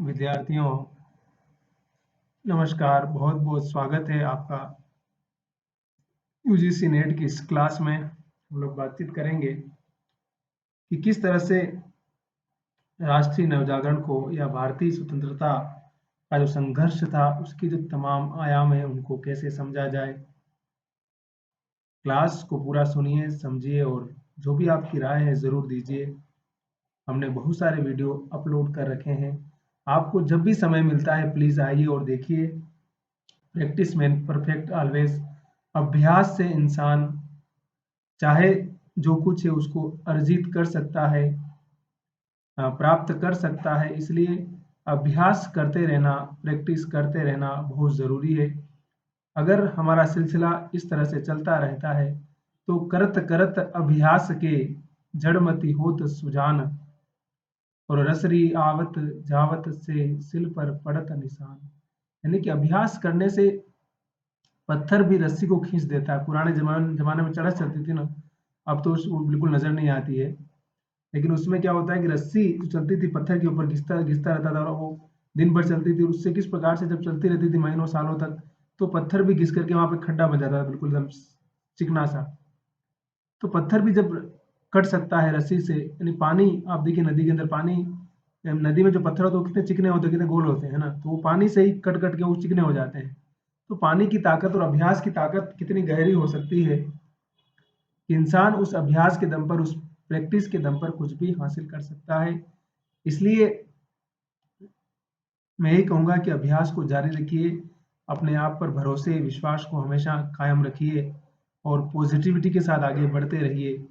विद्यार्थियों, नमस्कार। बहुत बहुत स्वागत है आपका यूजीसी नेट की इस क्लास में। हम लोग बातचीत करेंगे कि किस तरह से राष्ट्रीय नवजागरण को या भारतीय स्वतंत्रता का जो संघर्ष था उसकी जो तमाम आयाम है उनको कैसे समझा जाए। क्लास को पूरा सुनिए, समझिए और जो भी आपकी राय है ज़रूर दीजिए। हमने बहुत सारे वीडियो अपलोड कर रखे हैं, आपको जब भी समय मिलता है प्लीज़ आइए और देखिए। Practice make perfect always. अभ्यास से इंसान चाहे जो कुछ है उसको अर्जित कर सकता है, प्राप्त कर सकता है। इसलिए अभ्यास करते रहना, प्रैक्टिस करते रहना बहुत ज़रूरी है। अगर हमारा सिलसिला इस तरह से चलता रहता है तो करत करत अभ्यास के जड़मति होत सुजान, और रसरी आवत जावत से सिल पर पड़त निशान। यानी कि अभ्यास करने से पत्थर भी रस्सी को खींच देता है। पुराने जमाने में चरस चलती थी ना, अब तो वो बिल्कुल नजर नहीं आती है। लेकिन उसमें क्या होता है कि रस्सी जो चलती थी पत्थर के ऊपर घिसता घिसता रहता था और वो दिन भर चलती थी। उससे किस प्रकार से जब चलती रहती थी महीनों सालों तक, तो पत्थर भी घिस करके वहां पे खड्डा बन जाता था, बिल्कुल एकदम चिकना सा। तो पत्थर भी जब कट सकता है रस्सी से, यानी पानी, आप देखिए नदी के अंदर पानी, नदी में जो पत्थर होते हैं वो कितने चिकने होते हैं, कितने गोल होते हैं ना, तो वो पानी से ही कट कट के वो चिकने हो जाते हैं। तो पानी की ताकत और अभ्यास की ताकत कितनी गहरी हो सकती है कि इंसान उस अभ्यास के दम पर, उस प्रैक्टिस के दम पर कुछ भी हासिल कर सकता है। इसलिए मैं यही कहूँगा कि अभ्यास को जारी रखिए, अपने आप पर भरोसे विश्वास को हमेशा कायम रखिए और पॉजिटिविटी के साथ आगे बढ़ते रहिए।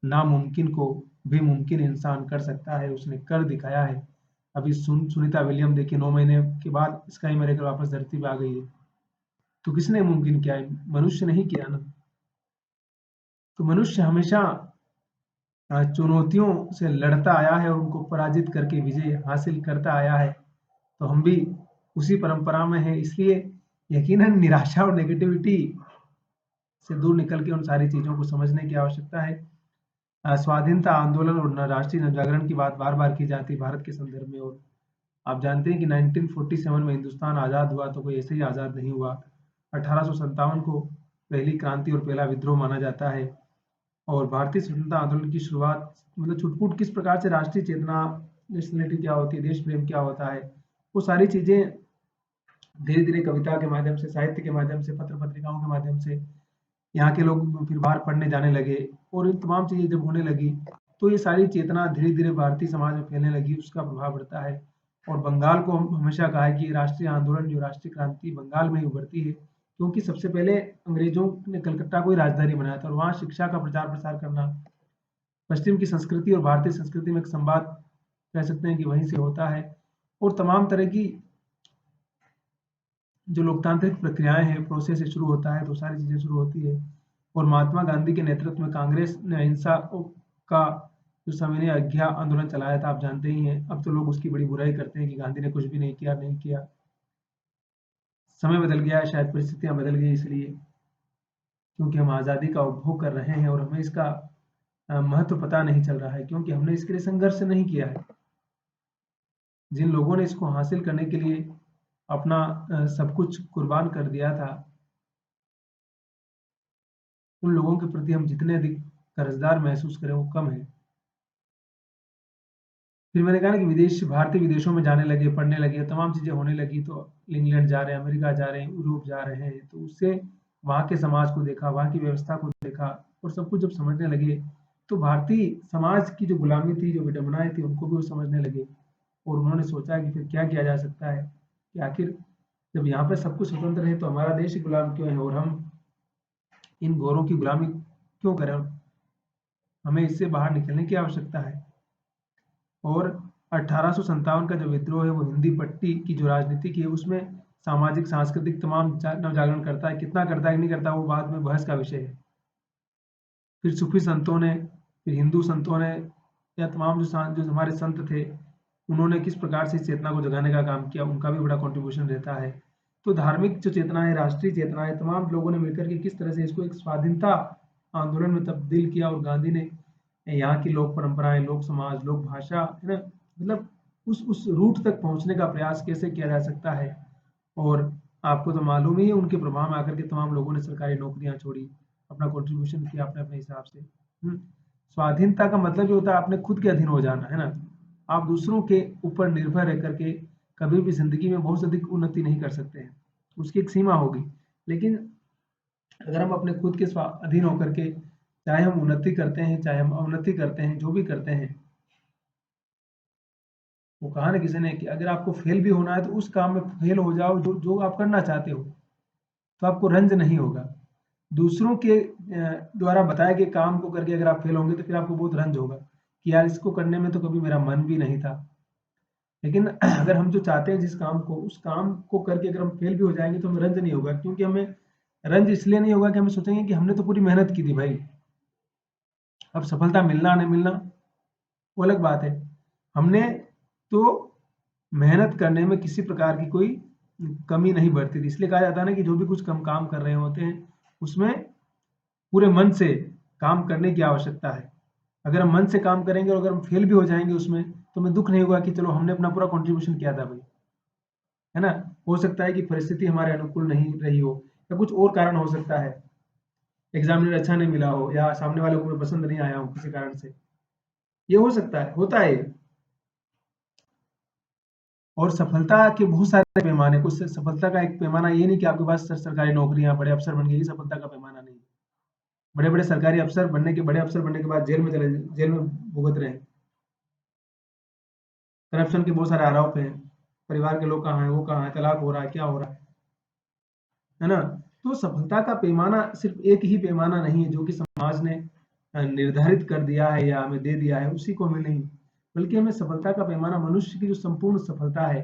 नामुमकिन को भी मुमकिन इंसान कर सकता है, उसने कर दिखाया है। अभी सुनीता विलियम देखिए 9 महीने के बाद स्काई मेरेकल वापस धरती पे आ गई है। तो किसने मुमकिन किया है? मनुष्य नहीं किया ना। तो मनुष्य हमेशा चुनौतियों से लड़ता आया है और उनको पराजित करके विजय हासिल करता आया है। तो हम भी उसी परंपरा में हैं। इसलिए यकीनन निराशा और नेगेटिविटी से दूर निकल के उन सारी चीज़ों को समझने की आवश्यकता है। स्वाधीनता आंदोलन और राष्ट्रीय नवजागरण की बात बार बार की जाती है भारत के संदर्भ में, और आप जानते हैं कि 1947 में हिंदुस्तान आज़ाद हुआ तो कोई ऐसे ही आज़ाद नहीं हुआ। 1857 को पहली क्रांति और पहला विद्रोह माना जाता है। और भारतीय स्वतंत्रता आंदोलन की शुरुआत, मतलब छुटपुट किस प्रकार से राष्ट्रीय चेतना, नेशनलिटी क्या होती है, देश प्रेम क्या होता है, वो सारी चीज़ें धीरे धीरे कविता के माध्यम से, साहित्य के माध्यम से, पत्र पत्रिकाओं के माध्यम से यहाँ के लोग फिर बाहर पढ़ने जाने लगे। और इन तमाम चीज़ें जब होने लगी तो ये सारी चेतना धीरे धीरे भारतीय समाज में फैलने लगी, उसका प्रभाव बढ़ता है। और बंगाल को हम हमेशा कहा है कि राष्ट्रीय आंदोलन, जो राष्ट्रीय क्रांति बंगाल में ही उभरती है, क्योंकि सबसे पहले अंग्रेजों ने कलकत्ता को ही राजधानी बनाया था और वहाँ शिक्षा का प्रचार प्रसार करना, पश्चिम की संस्कृति और भारतीय संस्कृति में एक संवाद कह सकते हैं कि वहीं से होता है। और तमाम तरह की जो लोकतांत्रिक प्रक्रियाएं हैं, प्रोसेस से शुरू होता है, तो सारी चीज़ें शुरू होती है। और महात्मा गांधी के नेतृत्व में कांग्रेस ने अहिंसा का जो सविनय अवज्ञा आंदोलन चलाया था, आप जानते ही हैं। अब तो लोग उसकी बड़ी बुराई करते हैं कि गांधी ने कुछ भी नहीं किया, नहीं किया। समय बदल गया है, शायद परिस्थितियां बदल गई इसलिए, क्योंकि हम आज़ादी का उपभोग कर रहे हैं और हमें इसका महत्व पता नहीं चल रहा है, क्योंकि हमने इसके लिए संघर्ष नहीं किया है। जिन लोगों ने इसको हासिल करने के लिए अपना सब कुछ कुर्बान कर दिया था, उन लोगों के प्रति हम जितने अधिक कर्जदार महसूस करें वो कम है। फिर मैंने कहा ना कि भारतीय विदेशों में जाने लगे, पढ़ने लगे, तमाम चीज़ें होने लगी, तो इंग्लैंड जा रहे हैं, अमेरिका जा रहे हैं, यूरोप जा रहे हैं, तो उससे वहाँ के समाज को देखा, वहाँ की व्यवस्था को देखा और सब कुछ जब समझने लगे, तो भारतीय समाज की जो गुलामी थी, जो विडंबनाएं थी, उनको भी वो समझने लगे। और उन्होंने सोचा कि फिर क्या किया जा सकता है, कि आखिर जब यहाँ पे सब कुछ स्वतंत्र है तो हमारा देश ही गुलाम क्यों है, और हम इन गोरों की गुलामी क्यों करें। हमें इससे बाहर निकलने की आवश्यकता है। और 1857 का जो विद्रोह है वो हिंदी पट्टी की जो राजनीति की है उसमें सामाजिक सांस्कृतिक तमाम नवजागरण करता है। कितना करता है, नहीं करता, वो बाद में बहस का विषय है। फिर सूफी संतों ने, फिर हिंदू संतों ने, या तमाम जो हमारे संत थे, उन्होंने किस प्रकार से इस चेतना को जगाने का काम किया, उनका भी बड़ा कंट्रीब्यूशन रहता है। तो धार्मिक जो चेतना है, राष्ट्रीय चेतना है, तमाम लोगों ने मिलकर के किस तरह से इसको एक स्वाधीनता आंदोलन में तब्दील किया। और गांधी ने यहाँ की लोक परंपराएं, लोक समाज, लोक भाषा है ना, मतलब उस रूट तक पहुंचने का प्रयास कैसे किया जा सकता है। और आपको तो मालूम ही है, उनके प्रभाव में आकर के तमाम लोगों ने सरकारी नौकरियां छोड़ी, अपना कंट्रीब्यूशन किया अपने अपने हिसाब से। स्वाधीनता का मतलब ये होता है आपने खुद के अधीन हो जाना, है ना। आप दूसरों के ऊपर निर्भर रह करके कभी भी जिंदगी में बहुत अधिक उन्नति नहीं कर सकते हैं, उसकी एक सीमा होगी। लेकिन अगर हम अपने खुद के अधीन होकर के, चाहे हम उन्नति करते हैं चाहे हम अवनति करते हैं, जो भी करते हैं, वो कहा ना किसी ने कि अगर आपको फेल भी होना है तो उस काम में फेल हो जाओ जो जो आप करना चाहते हो, तो आपको रंज नहीं होगा। दूसरों के द्वारा बताए गए काम को करके अगर आप फेल होंगे तो फिर आपको बहुत रंज होगा कि यार इसको करने में तो कभी मेरा मन भी नहीं था। लेकिन अगर हम जो चाहते हैं जिस काम को, उस काम को करके अगर हम फेल भी हो जाएंगे तो हमें रंज नहीं होगा, क्योंकि हमें रंज इसलिए नहीं होगा कि हमें सोचेंगे कि हमने तो पूरी मेहनत की थी भाई, अब सफलता मिलना नहीं मिलना वो अलग बात है। हमने तो मेहनत करने में किसी प्रकार की कोई कमी नहीं बरती थी। इसलिए कहा जाता है ना कि जो भी कुछ कम काम कर रहे होते हैं उसमें पूरे मन से काम करने की आवश्यकता है। अगर हम मन से काम करेंगे और अगर हम फेल भी हो जाएंगे उसमें, तो हमें दुख नहीं होगा कि चलो हमने अपना पूरा कंट्रीब्यूशन किया था भाई, है ना। हो सकता है कि परिस्थिति हमारे अनुकूल नहीं रही हो या कुछ और कारण हो सकता है, एग्जामिनर अच्छा नहीं मिला हो या सामने वाले को पसंद नहीं आया हो किसी कारण से, ये हो सकता है, होता है। और सफलता के बहुत सारे पैमाने, कुछ सफलता का एक पैमाना ये नहीं कि आपके पास सरकारी नौकरियां बड़े अफसर बन गए, ये सफलता का पैमाना नहीं। बड़े बड़े सरकारी अफसर बनने के, बड़े अफसर बनने के बाद जेल में भुगत रहे हैं, करप्शन के बहुत सारे आरोप हैं, परिवार के लोग कहाँ हैं, वो कहाँ है, तलाक हो रहा है, क्या हो रहा है ना। तो सफलता का पैमाना सिर्फ एक ही पैमाना नहीं है जो कि समाज ने निर्धारित कर दिया है या हमें दे दिया है, उसी को हमें नहीं, बल्कि हमें सफलता का पैमाना मनुष्य की जो संपूर्ण सफलता है,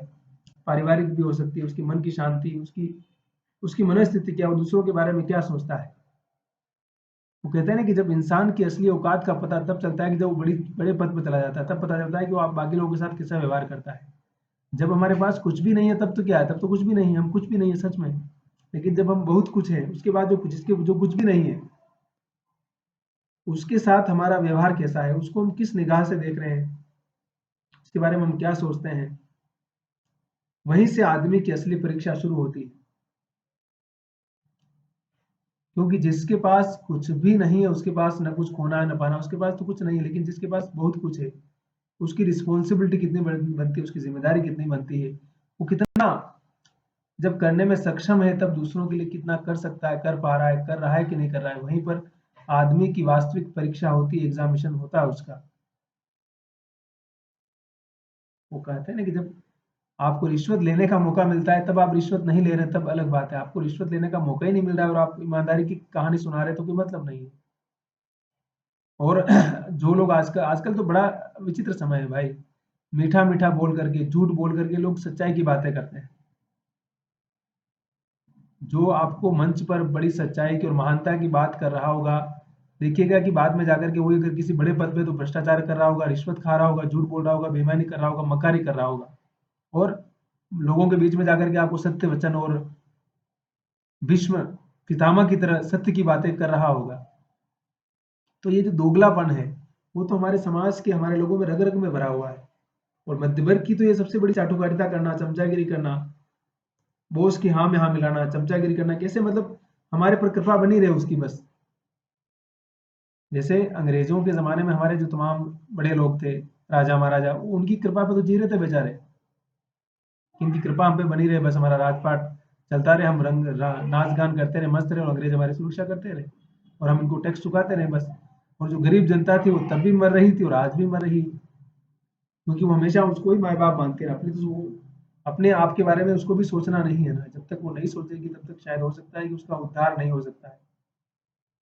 पारिवारिक भी हो सकती है, उसकी मन की शांति, उसकी उसकी मनोस्थिति क्या, वो दूसरों के बारे में क्या सोचता है। वो कहते हैं ना कि जब इंसान की असली औकात का पता तब चलता है कि जब वो बड़े पद पर चला जाता है, तब पता चलता है कि वो आप बाकी लोगों के साथ कैसा व्यवहार करता है। जब हमारे पास कुछ भी नहीं है तब तो क्या है, तब तो कुछ भी नहीं है, हम कुछ भी नहीं है सच में। लेकिन जब हम बहुत कुछ है उसके बाद जो कुछ भी नहीं है, उसके साथ हमारा व्यवहार कैसा है, उसको हम किस निगाह से देख रहे हैं, उसके बारे में हम क्या सोचते हैं, वहीं से आदमी की असली परीक्षा शुरू होती है। क्योंकि जिसके पास कुछ भी नहीं है उसके पास न कुछ खोना है न पाना, उसके पास तो कुछ नहीं है। लेकिन जिसके पास बहुत कुछ है उसकी रिस्पॉन्सिबिलिटी कितनी बनती है, उसकी जिम्मेदारी कितनी बनती है, वो कितना जब करने में सक्षम है तब दूसरों के लिए कितना कर सकता है, कर पा रहा है, कर रहा है कि नहीं कर रहा है। वहीं पर आदमी की वास्तविक परीक्षा होती है, एग्जामिनेशन होता है उसका। वो कहते हैं ना कि जब आपको रिश्वत लेने का मौका मिलता है तब आप रिश्वत नहीं ले रहे, तब अलग बात है। आपको रिश्वत लेने का मौका ही नहीं मिल रहा है और आप ईमानदारी की कहानी सुना रहे तो कोई मतलब नहीं है। और जो लोग आजकल आजकल तो बड़ा विचित्र समय है भाई, मीठा मीठा बोल करके, झूठ बोल करके लोग सच्चाई की बातें करते हैं। जो आपको मंच पर बड़ी सच्चाई की और महानता की बात कर रहा होगा, देखिएगा कि बाद में जाकर के वही अगर किसी बड़े पद पे तो भ्रष्टाचार कर रहा होगा, रिश्वत खा रहा होगा, झूठ बोल रहा होगा, बेईमानी कर रहा होगा, मक्कारी कर रहा होगा। और लोगों के बीच में जाकर के आपको सत्य वचन और भीष्म पितामह की तरह सत्य की बातें कर रहा होगा। तो ये जो दोगलापन है वो तो हमारे समाज के, हमारे लोगों में रग रग में भरा हुआ है। और मध्य वर्ग की तो ये सबसे बड़ी चाटुकारिता करना, चमचागिरी करना, बॉस की हाँ में हाँ मिलाना, चमचागिरी करना, कैसे मतलब हमारे पर कृपा बनी रहे उसकी बस। जैसे अंग्रेजों के ज़माने में हमारे जो तमाम बड़े लोग थे, राजा महाराजा, उनकी कृपा पे तो जी रहे थे बेचारे, इनकी कृपा हम पे बनी रहे, बस हमारा राजपाट चलता रहे, हम नाच गान करते रहे, मस्त रहे, और अंग्रेज हमारी सुरक्षा करते रहे और हम इनको टैक्स चुकाते रहे बस। और जो गरीब जनता थी वो तब भी मर रही थी और आज भी मर रही, क्योंकि वो हमेशा उसको ही माँ बाप मानते रहे। अपने तो अपने आप के बारे में उसको भी सोचना नहीं है ना, जब तक वो नहीं सोचेगी तब तक शायद हो सकता है कि उसका उद्धार नहीं हो सकता है।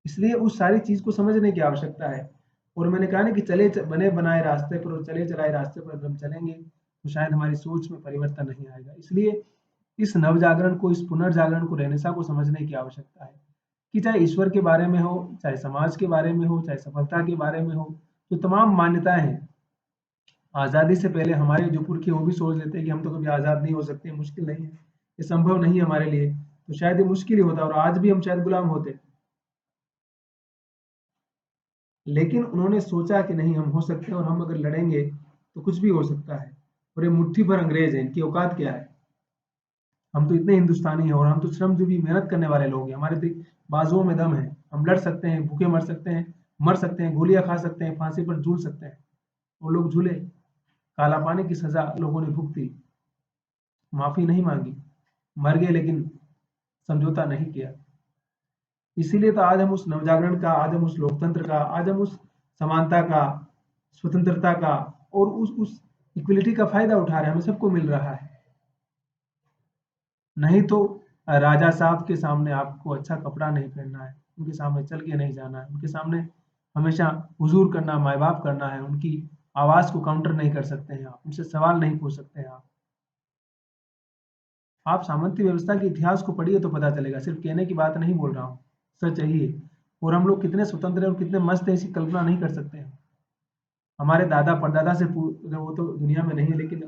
इसलिए उस सारी चीज को समझने की आवश्यकता है। और मैंने कहा ना कि बने बनाए रास्ते पर और चले चलाए रास्ते पर अगर हम चलेंगे तो शायद हमारी सोच में परिवर्तन नहीं आएगा। इसलिए इस नवजागरण को, इस पुनर्जागरण को, रेनेसा को समझने की आवश्यकता है कि चाहे ईश्वर के बारे में हो, चाहे समाज के बारे में हो, चाहे सफलता के बारे में हो, जो तमाम मान्यताएं हैं, आजादी से पहले हमारे जो पुरखे वो भी सोच लेते हैं कि हम तो कभी आजाद नहीं हो सकते, मुश्किल नहीं है, ये संभव नहीं है हमारे लिए, तो शायद ये मुश्किल ही होता और आज भी हम शायद गुलाम होते। लेकिन उन्होंने सोचा कि नहीं, हम हो सकते हैं और हम अगर लड़ेंगे तो कुछ भी हो सकता है। और ये मुट्ठी भर अंग्रेज है, इनकी औकात क्या है। हम तो इतने हिंदुस्तानी हैं और हम तो श्रमजीवी मेहनत करने वाले लोग हैं, हमारे बाजुओं में दम है, हम लड़ सकते हैं, भूखे मर सकते हैं, गोलियां खा सकते हैं, फांसी पर झूल सकते हैं। वो लोग झूले, काला पानी की सजा लोगों ने भुगती, माफी नहीं मांगी, मर गए लेकिन समझौता नहीं किया। इसीलिए तो आज हम उस नवजागरण का, आज हम उस लोकतंत्र का, आज हम उस समानता का, स्वतंत्रता का और उस इक्वलिटी का फायदा उठा रहे हैं, हमें सबको मिल रहा है। नहीं तो राजा साहब के सामने आपको अच्छा कपड़ा नहीं पहनना है, उनके सामने चल के नहीं जाना है, उनके सामने हमेशा हुजूर करना, माए बाप करना है, उनकी आवाज को काउंटर नहीं कर सकते हैं आप, उनसे सवाल नहीं पूछ सकते हैं आप सामंती व्यवस्था के इतिहास को पढ़िए तो पता चलेगा, सिर्फ कहने की बात नहीं बोल रहा हूँ, सच यही है। और हम लोग कितने स्वतंत्र हैं और कितने मस्त हैं, इसकी कल्पना नहीं कर सकते हैं। हमारे दादा परदादा से अगर वो तो दुनिया में नहीं है, लेकिन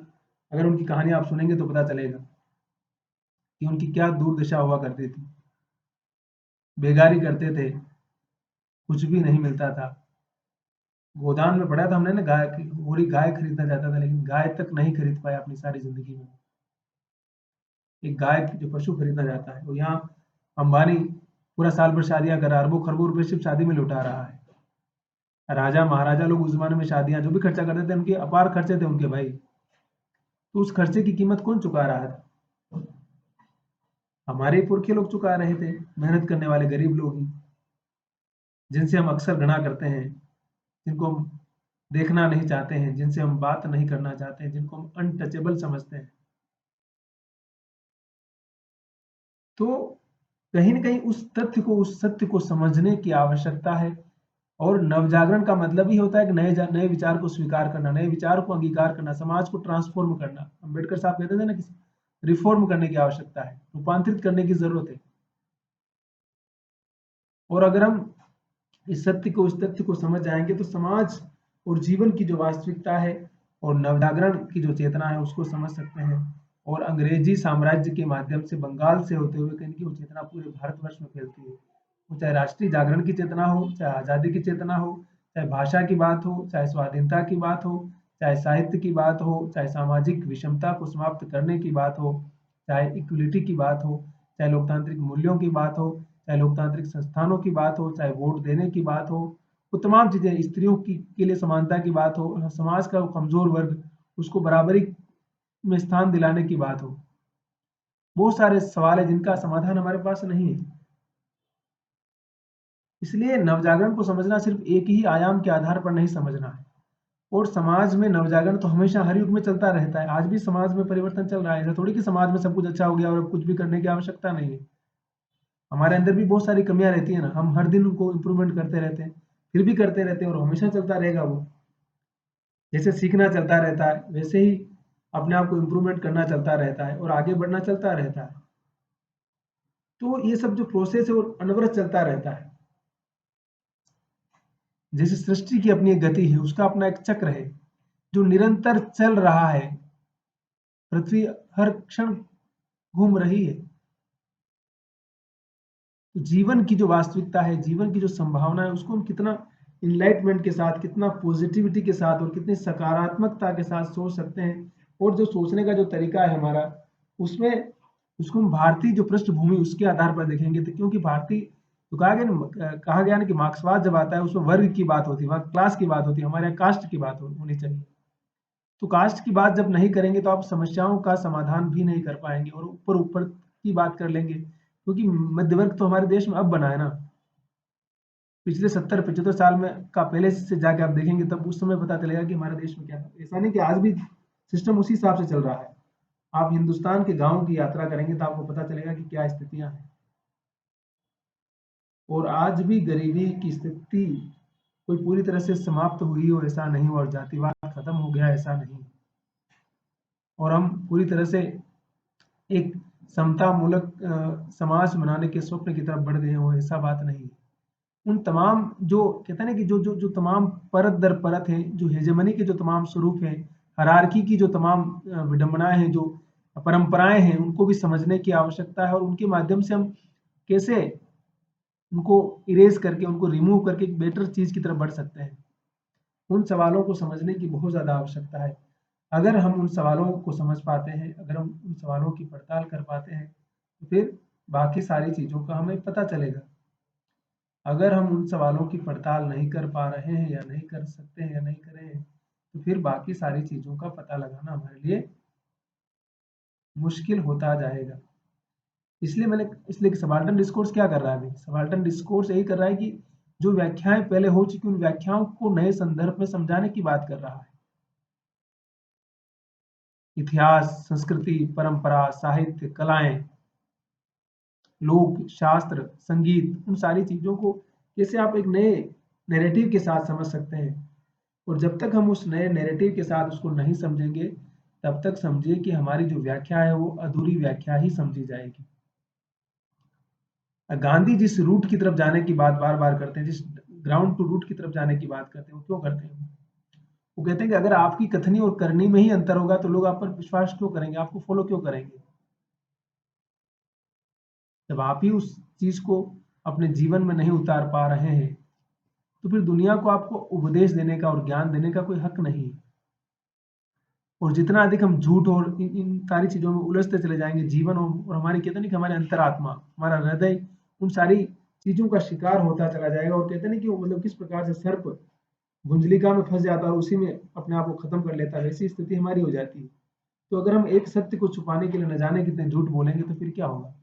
अगर उनकी कहानी आप सुनेंगे तो पता चलेगा कि उनकी क्या दुर्दशा हुआ करती थी। बेगारी करते थे, कुछ भी नहीं मिलता था। गोदान में पड़ा था हमने ना, गाय की पूरी गाय खरीदना चाहता था, लेकिन गाय तक नहीं खरीद पाया अपनी सारी जिंदगी में। एक गाय जो पशु खरीदना चाहता है, और यहाँ अंबानी पूरा साल भर शादियां कर रहा है, अरबों खरबों रुपए सिर्फ शादी में लुटा रहा है। राजा महाराजा लोग उस जमाने में शादियां जो भी खर्चा करते थे, उनके अपार खर्चे थे उनके भाई। तो उस खर्चे की कीमत कौन चुका रहा था? हमारे पुरखे लोग चुका रहे थे, मेहनत करने वाले गरीब लोग ही, जिनसे हम अक्सर घृणा करते हैं, जिनको हम देखना नहीं चाहते हैं, जिनसे हम बात नहीं करना चाहते हैं, जिनको हम अनटचेबल समझते हैं। तो कहीं न कहीं उस तथ्य को, उस सत्य को समझने की आवश्यकता है। और नवजागरण का मतलब ही होता है कि नए विचार को स्वीकार करना, नए विचार को अंगीकार करना, समाज को ट्रांसफॉर्म करना। अम्बेडकर साहब कहते थे ना कि रिफॉर्म करने की आवश्यकता है, रूपांतरित करने की जरूरत है। और अगर हम इस सत्य को, इस तथ्य को समझ जाएंगे तो समाज और जीवन की जो वास्तविकता है और नवजागरण की जो चेतना है उसको समझ सकते हैं। और अंग्रेजी साम्राज्य के माध्यम से बंगाल से होते हुए कहीं की वो चेतना पूरे भारतवर्ष में फैलती है। वो चाहे राष्ट्रीय जागरण की चेतना हो, चाहे आज़ादी की चेतना हो, चाहे भाषा की बात हो, चाहे स्वाधीनता की बात हो, चाहे साहित्य की बात हो, चाहे सामाजिक विषमता को समाप्त करने की बात हो, चाहे इक्वलिटी की बात हो, चाहे लोकतांत्रिक मूल्यों की बात हो, चाहे लोकतांत्रिक संस्थानों की बात हो, चाहे वोट देने की बात हो, वो तमाम चीजें, स्त्रियों की के लिए समानता की बात हो, समाज का कमजोर वर्ग उसको बराबरी में स्थान दिलाने की बात हो, बहुत सारे सवाल है जिनका समाधान हमारे पास नहीं है। इसलिए नवजागरण को समझना सिर्फ एक ही आयाम के आधार पर नहीं समझना है। और समाज में नवजागरण तो हमेशा हर युग में चलता रहता है, आज भी समाज में परिवर्तन चल रहा है। ऐसा थोड़ी कि समाज में सब कुछ अच्छा हो गया और अब कुछ भी करने की आवश्यकता नहीं है। हमारे अंदर भी बहुत सारी कमियां रहती है ना, हम हर दिन उनको इम्प्रूवमेंट करते रहते हैं, फिर भी करते रहते हैं, और हमेशा चलता रहेगा वो। जैसे सीखना चलता रहता है, वैसे ही अपने आप को इम्प्रूवमेंट करना चलता रहता है और आगे बढ़ना चलता रहता है। तो ये सब जो प्रोसेस है वो अनवरत चलता रहता है। जैसे सृष्टि की अपनी एक गति है, उसका अपना एक चक्र है जो निरंतर चल रहा है। पृथ्वी हर क्षण घूम रही है। तो जीवन की जो वास्तविकता है, जीवन की जो संभावना है, उसको हम कितना इनलाइटमेंट के साथ, कितना पॉजिटिविटी के साथ और कितनी सकारात्मकता के साथ सोच सकते हैं। और जो सोचने का जो तरीका है हमारा, उसमें उसको हम भारतीय जो पृष्ठभूमि उसके आधार पर देखेंगे। तो क्योंकि भारतीय तो कहा गया ना कि मार्क्सवाद जब आता है उसमें वर्ग की बात होती है, वहाँ क्लास की बात होती है, हमारे यहाँ कास्ट की बात होनी चाहिए। तो कास्ट की बात जब नहीं करेंगे तो आप समस्याओं का समाधान भी नहीं कर पाएंगे, और ऊपर ऊपर की बात कर लेंगे, क्योंकि मध्य वर्ग तो हमारे देश में अब बना है ना। पिछले 70-75 साल में का पहले से जाके आप देखेंगे तब उस समय पता चलेगा कि हमारे देश में क्या था। ऐसा नहीं कि आज भी सिस्टम उसी हिसाब से चल रहा है। आप हिंदुस्तान के गाँव की यात्रा करेंगे तो आपको पता चलेगा कि क्या स्थितियां हैं। और आज भी गरीबी की स्थिति कोई पूरी तरह से समाप्त हुई हो ऐसा नहीं, और जातिवाद खत्म हो गया ऐसा नहीं। और हम पूरी तरह से एक समता मूलक समाज बनाने के स्वप्न की तरफ बढ़ गए हो ऐसा बात नहीं है। उन तमाम जो कहते हैं ना कि जो जो जो तमाम परत दर परत है, जो हेजेमनी के जो तमाम स्वरूप हैं, हायरार्की की जो तमाम विडंबनाएं हैं, जो परंपराएं हैं, उनको भी समझने की आवश्यकता है। और उनके माध्यम से हम कैसे उनको इरेज करके, उनको रिमूव करके एक बेटर चीज की तरफ बढ़ सकते हैं, उन सवालों को समझने की बहुत ज्यादा आवश्यकता है। अगर हम उन सवालों को समझ पाते हैं, अगर हम उन सवालों की पड़ताल कर पाते हैं, तो फिर बाकी सारी चीज़ों का हमें पता चलेगा। अगर हम उन सवालों की पड़ताल नहीं कर पा रहे हैं या नहीं कर सकते हैं या नहीं कर रहे हैं, तो फिर बाकी सारी चीज़ों का पता लगाना हमारे लिए मुश्किल होता जाएगा। इसलिए सबाल्टर्न डिस्कोर्स क्या कर रहा है अभी? सबाल्टर्न डिस्कोर्स यही कर रहा है कि जो व्याख्याएं पहले हो चुकी उन व्याख्याओं को नए संदर्भ में समझाने की बात कर रहा है। इतिहास, संस्कृति, परंपरा, साहित्य, कलाएं, लोक शास्त्र, संगीत, उन सारी चीजों को कैसे आप एक नए नैरेटिव के साथ समझ सकते हैं। और जब तक हम उस नए नैरेटिव के साथ उसको नहीं समझेंगे, तब तक समझिए कि हमारी जो व्याख्या है वो अधूरी व्याख्या ही समझी जाएगी। गांधी जिस रूट की तरफ जाने की बात बार बार करते हैं, जिस ग्राउंड टू रूट की तरफ जाने की बात करते हैं, वो क्यों करते हैं? वो कहते हैं कि अगर आपकी कथनी और करनी में ही अंतर होगा तो लोग आप पर विश्वास क्यों करेंगे, आपको फॉलो क्यों करेंगे? जब आप ही उस चीज को अपने जीवन में नहीं उतार पा रहे हैं, तो फिर दुनिया को आपको उपदेश देने का और ज्ञान देने का कोई हक नहीं है। और जितना अधिक हम झूठ और इन सारी चीजों में उलझते चले जाएंगे, जीवन और हमारी, कहते नहीं कि हमारे अंतरात्मा, हमारा हृदय उन सारी चीजों का शिकार होता चला जाएगा। और कहते नहीं कि मतलब किस प्रकार से सर्प गुंजलिका में फंस जाता है और उसी में अपने आप को खत्म कर लेता है, वैसी स्थिति हमारी हो जाती है। तो अगर हम एक सत्य को छुपाने के लिए न जाने कितने झूठ बोलेंगे, तो फिर क्या होगा?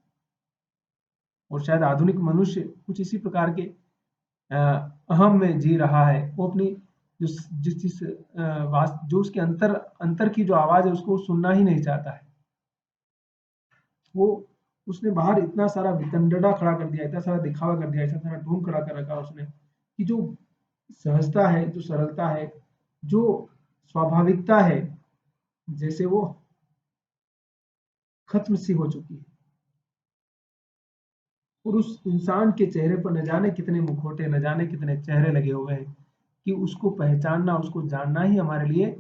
और शायद आधुनिक मनुष्य कुछ इसी प्रकार के अहम में जी रहा है। वो अपनी जो जिस जिस जो उसके अंतर अंतर की जो आवाज है उसको सुनना ही नहीं चाहता है। वो उसने बाहर इतना सारा वितंडड़ा खड़ा कर दिया, इतना सारा दिखावा कर दिया, इतना सारा ढोंग खड़ा कर रखा उसने, कि जो सहजता है, जो सरलता है, जो स्वाभाविकता है, जैसे वो खत्म सी हो चुकी है। और उस इंसान के चेहरे पर न जाने कितने मुखौटे, न जाने कितने चेहरे लगे हुए हैं, कि उसको पहचानना, उसको जानना ही हमारे लिए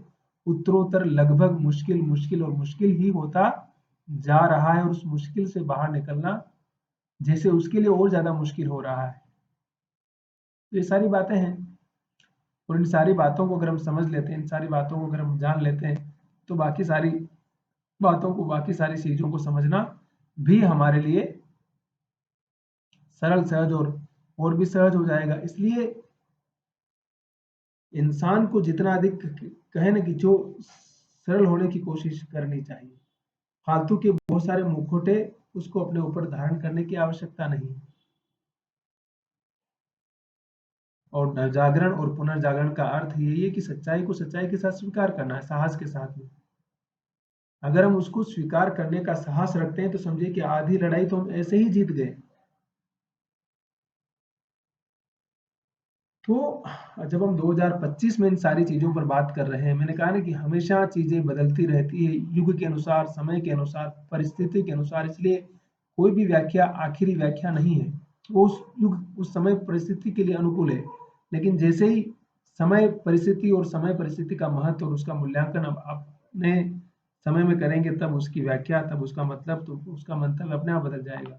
उत्तरोत्तर लगभग मुश्किल मुश्किल और मुश्किल ही होता जा रहा है। और उस मुश्किल से बाहर निकलना जैसे उसके लिए और ज्यादा मुश्किल हो रहा है। तो ये सारी बातें हैं, और इन सारी बातों को अगर हम समझ लेते हैं, इन सारी बातों को अगर हम जान लेते हैं, तो बाकी सारी बातों को, बाकी सारी चीजों को समझना भी हमारे लिए सरल, सहज और भी सहज हो जाएगा। इसलिए इंसान को जितना अधिक कहे ना कि जो सरल होने की कोशिश करनी चाहिए। फालतू के बहुत सारे मुखौटे उसको अपने ऊपर धारण करने की आवश्यकता नहीं है। और नवजागरण और पुनर्जागरण का अर्थ यही है कि सच्चाई को सच्चाई के साथ स्वीकार करना है, साहस के साथ में। अगर हम उसको स्वीकार करने का साहस रखते हैं, तो समझिए कि आधी लड़ाई तो हम ऐसे ही जीत गए। तो जब हम 2025 में इन सारी चीजों पर बात कर रहे हैं, मैंने कहा ना कि हमेशा चीजें बदलती रहती है, युग के अनुसार, समय के अनुसार, परिस्थिति के अनुसार। इसलिए कोई भी व्याख्या आखिरी व्याख्या नहीं है। वो उस युग, उस समय परिस्थिति के लिए अनुकूल है। लेकिन जैसे ही समय परिस्थिति और समय परिस्थिति का महत्व और उसका मूल्यांकन अब अपने समय में करेंगे, तब उसकी व्याख्या, तब उसका मतलब, तो उसका मंतव्य अपने आप बदल जाएगा।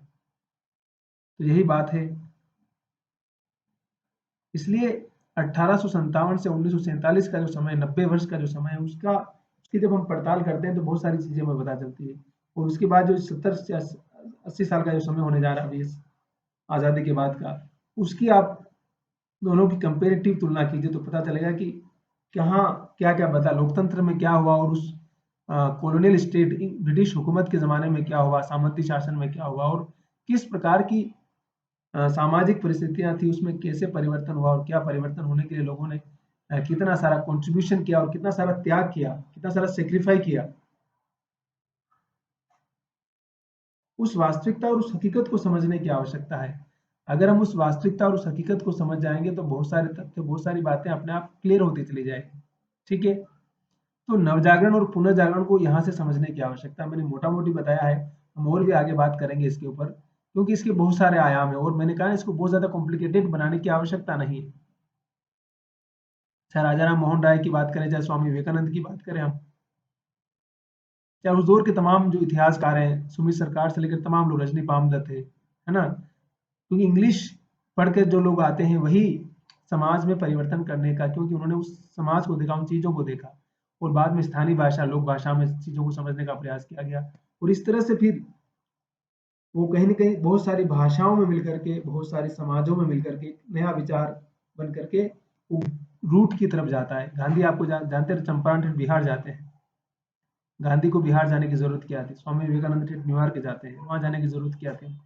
तो यही बात है। इसलिए 1857 से 1947 का जो समय, 90 वर्ष का जो समय है, उसकी जब हम पड़ताल करते हैं तो बहुत सारी चीजें हमें पता चलती है। और उसके बाद जो 70 से 80 साल का जो समय होने जा रहा है अभी इस आजादी के बाद का, उसकी आप दोनों की कंपेरेटिव तुलना कीजिए, तो पता चलेगा कि कहाँ क्या क्या बता, लोकतंत्र में क्या हुआ, और उस कॉलोनियल स्टेट, ब्रिटिश हुकूमत के जमाने में क्या हुआ, सामंती शासन में क्या हुआ, और किस प्रकार की सामाजिक परिस्थितियां थी, उसमें कैसे परिवर्तन हुआ, और क्या परिवर्तन होने के लिए लोगों ने कितना सारा कंट्रीब्यूशन किया, और कितना सारा त्याग किया, कितना सारा सेक्रीफाई किया। उस वास्तविकता और उस हकीकत को समझने की आवश्यकता है। अगर हम उस वास्तविकता और उस हकीकत को समझ जाएंगे, तो बहुत सारे तथ्य, बहुत सारी बातें अपने आप क्लियर होती चली जाएगी। ठीक है। तो नवजागरण और पुनर्जागरण को यहाँ से समझने की आवश्यकता, मैंने मोटा मोटी बताया है। हम और भी आगे बात करेंगे इसके ऊपर, क्योंकि इसके बहुत सारे आयाम है, और मैंने कहा इसको बहुत ज्यादा कॉम्प्लिकेटेड बनाने की आवश्यकता नहीं है। चाहे राजा राम मोहन राय की बात करें, चाहे स्वामी विवेकानंद की बात करें, हम चाहे उस दौर के तमाम जो इतिहासकार हैं, सुमित सरकार से लेकर तमाम लोग, रजनी पामदत्त है ना। क्योंकि इंग्लिश पढ़ के जो लोग आते हैं, वही समाज में परिवर्तन करने का, क्योंकि उन्होंने उस समाज को देखा, उन चीजों को देखा, और बाद में स्थानीय भाषा, लोक भाषा में चीज़ों को समझने का प्रयास किया गया। और इस तरह से फिर वो कहीं न कहीं बहुत सारी भाषाओं में मिलकर के, बहुत सारे समाजों में मिलकर के नया विचार बन करके वो रूट की तरफ जाता है। गांधी आपको जानते हैं चंपारण ठेठ बिहार जाते हैं। गांधी को बिहार जाने की ज़रूरत क्या थी? स्वामी विवेकानंद ठेठ न्यूयॉर्क जाते हैं, वहाँ जाने की ज़रूरत क्या थी?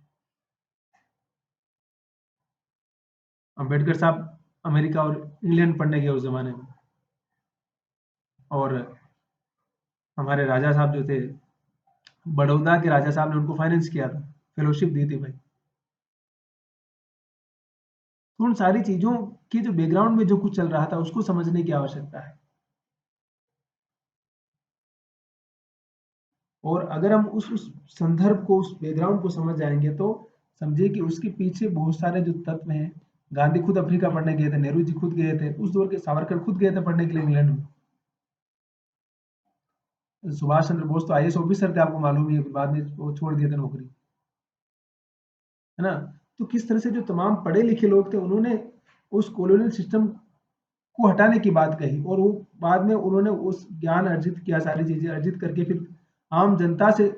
अम्बेडकर साहब अमेरिका और इंग्लैंड पढ़ने गए उस ज़माने में। और हमारे राजा साहब जो थे, बड़ौदा के राजा साहब ने उनको फाइनेंस किया था, फेलोशिप दी थी भाई। तो उन सारी चीज़ों के जो बैकग्राउंड में जो कुछ चल रहा था, उसको समझने की आवश्यकता है। और अगर हम उस संदर्भ को, उस बैकग्राउंड को समझ जाएंगे तो समझिए कि उसके पीछे बहुत सारे जो तत्व हैं। गांधी खुद अफ्रीका पढ़ने गए थे, नेहरू जी खुद गए थे, उस दौर के सावरकर खुद गए थे पढ़ने के लिए इंग्लैंड में। सुभाष चंद्र बोस तो आईएएस ऑफिसर थे, आपको मालूम ही है, बाद में वो छोड़ दिए थे नौकरी, है ना। तो किस तरह से जो तमाम पढ़े लिखे लोग थे, उन्होंने उस कॉलोनियल सिस्टम को हटाने की बात कही, और वो बाद में उन्होंने उस ज्ञान अर्जित किया, सारी चीजें अर्जित करके फिर आम जनता से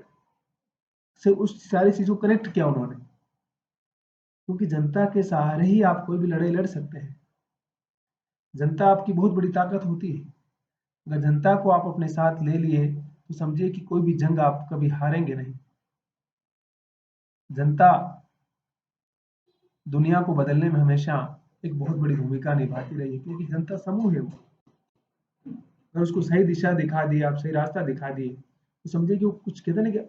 उस सारी चीजों को कनेक्ट किया उन्होंने। क्योंकि जनता के सहारे ही आप कोई भी लड़ाई लड़ सकते हैं। जनता आपकी बहुत बड़ी ताकत होती है। अगर जनता को आप अपने साथ ले लिए तो समझिए कि कोई भी जंग आप कभी हारेंगे नहीं। जनता दुनिया को बदलने में हमेशा एक बहुत बड़ी भूमिका निभाती रही है, क्योंकि जनता समूह है वो। अगर उसको सही दिशा दिखा दी, आप सही रास्ता दिखा दिए, तो समझिए कि वो कुछ कहते हैं ना कि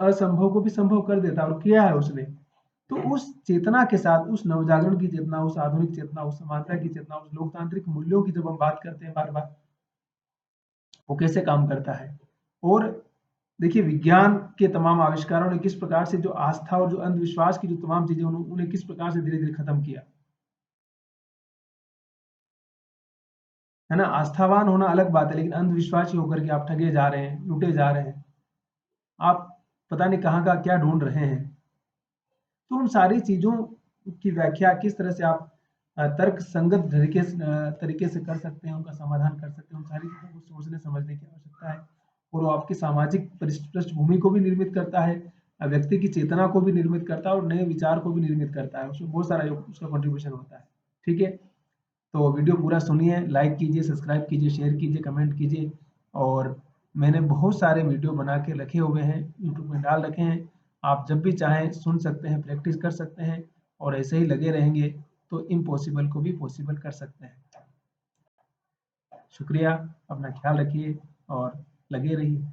असंभव को भी संभव कर देता है, और किया है उसने। तो उस चेतना के साथ, उस नवजागरण की चेतना, उस आधुनिक चेतना, उस समानता की चेतना, उस लोकतांत्रिक मूल्यों की जब हम बात करते हैं बार बार, वो कैसे काम करता है। और देखिए, विज्ञान के तमाम आविष्कारों ने किस प्रकार से जो आस्था और जो अंधविश्वास की जो तमाम चीजें, उन्हें किस प्रकार से धीरे धीरे खत्म किया, है ना। आस्थावान होना अलग बात है, लेकिन अंधविश्वासी होकर के आप ठगे जा रहे हैं, लूटे जा रहे हैं, आप पता नहीं कहाँ का क्या ढूंढ रहे हैं। तो उन सारी चीजों की व्याख्या किस तरह से आप तर्क संगत तरीके से कर सकते हैं, उनका समाधान कर सकते हैं, उन सारी चीजों को सोचने समझने की आवश्यकता है। और वो आपकी सामाजिक पृष्ठभूमि को भी निर्मित करता है, व्यक्ति की चेतना को भी निर्मित करता है, और नए विचार को भी निर्मित करता है। उसमें बहुत सारा उसका कंट्रीब्यूशन होता है। ठीक है, तो वीडियो पूरा सुनिए, लाइक कीजिए, सब्सक्राइब कीजिए, शेयर कीजिए, कमेंट कीजिए। और मैंने बहुत सारे वीडियो बना के रखे हुए हैं, यूट्यूब में डाल रखे हैं। आप जब भी चाहें सुन सकते हैं, प्रैक्टिस कर सकते हैं, और ऐसे ही लगे रहेंगे तो इम्पॉसिबल को भी पॉसिबल कर सकते हैं। शुक्रिया, अपना ख्याल रखिए और लगे रहिए।